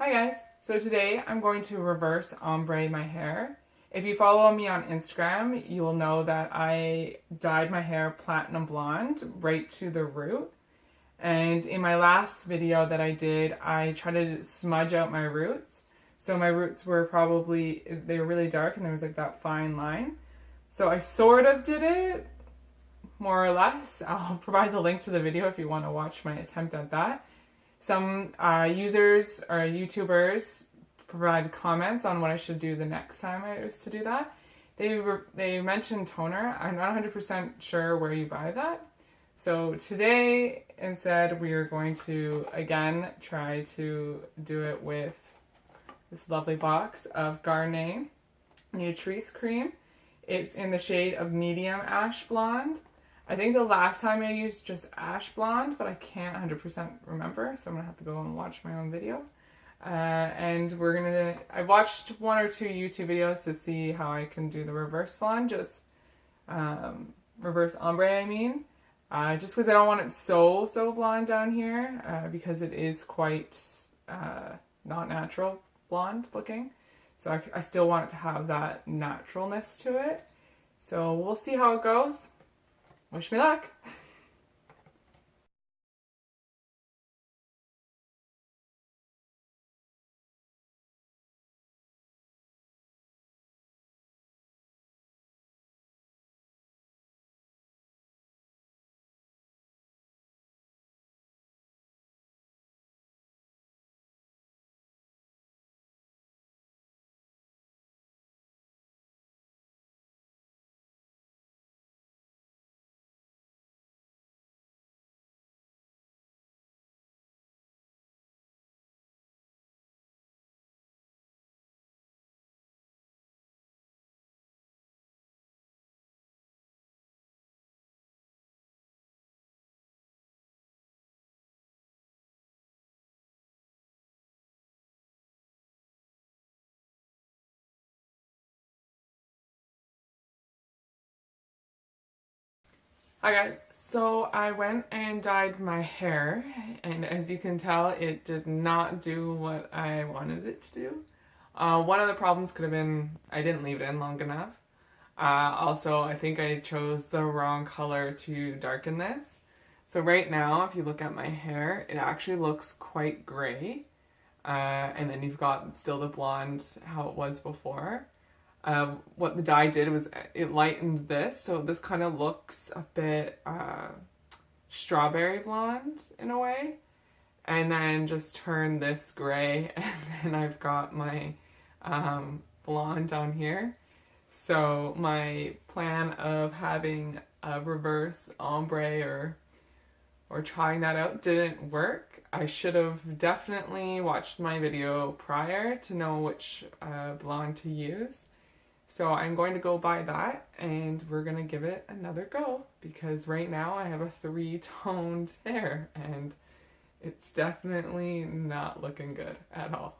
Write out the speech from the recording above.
Hi guys, so today I'm going to reverse ombre my hair. If you follow me on Instagram, you will know that I dyed my hair platinum blonde right to the root. And in my last video that I did, I tried to smudge out my roots. So my roots were they were really dark and there was like that fine line. So I sort of did it, more or less. I'll provide the link to the video if you want to watch my attempt at that. Some users or YouTubers provide comments on what I should do the next time I was to do that. They mentioned toner. I'm not 100% sure where you buy that. So today, instead, we are going to, again, try to do it with this lovely box of Garnier Nutrice Cream. It's in the shade of medium ash blonde. I think the last time I used just ash blonde, but I can't 100% remember, so I'm gonna have to go and watch my own video. And I watched one or two YouTube videos to see how I can do the reverse blonde, reverse ombre I mean. Just because I don't want it so blonde down here, because it is quite not natural blonde looking. So I still want it to have that naturalness to it. So we'll see how it goes. Wish me luck! Hi guys, so I went and dyed my hair, and as you can tell, it did not do what I wanted it to do. One of the problems could have been I didn't leave it in long enough. Also, I think I chose the wrong color to darken this. So right now, if you look at my hair, it actually looks quite gray. And then you've got still the blonde how it was before. What the dye did was it lightened this, so this kind of looks a bit strawberry blonde in a way, and then just turn this gray, and then I've got my blonde down here. So my plan of having a reverse ombre or trying that out didn't work. I should have definitely watched my video prior to know which blonde to use. So I'm going to go buy that and we're going to give it another go, because right now I have a 3-toned hair and it's definitely not looking good at all.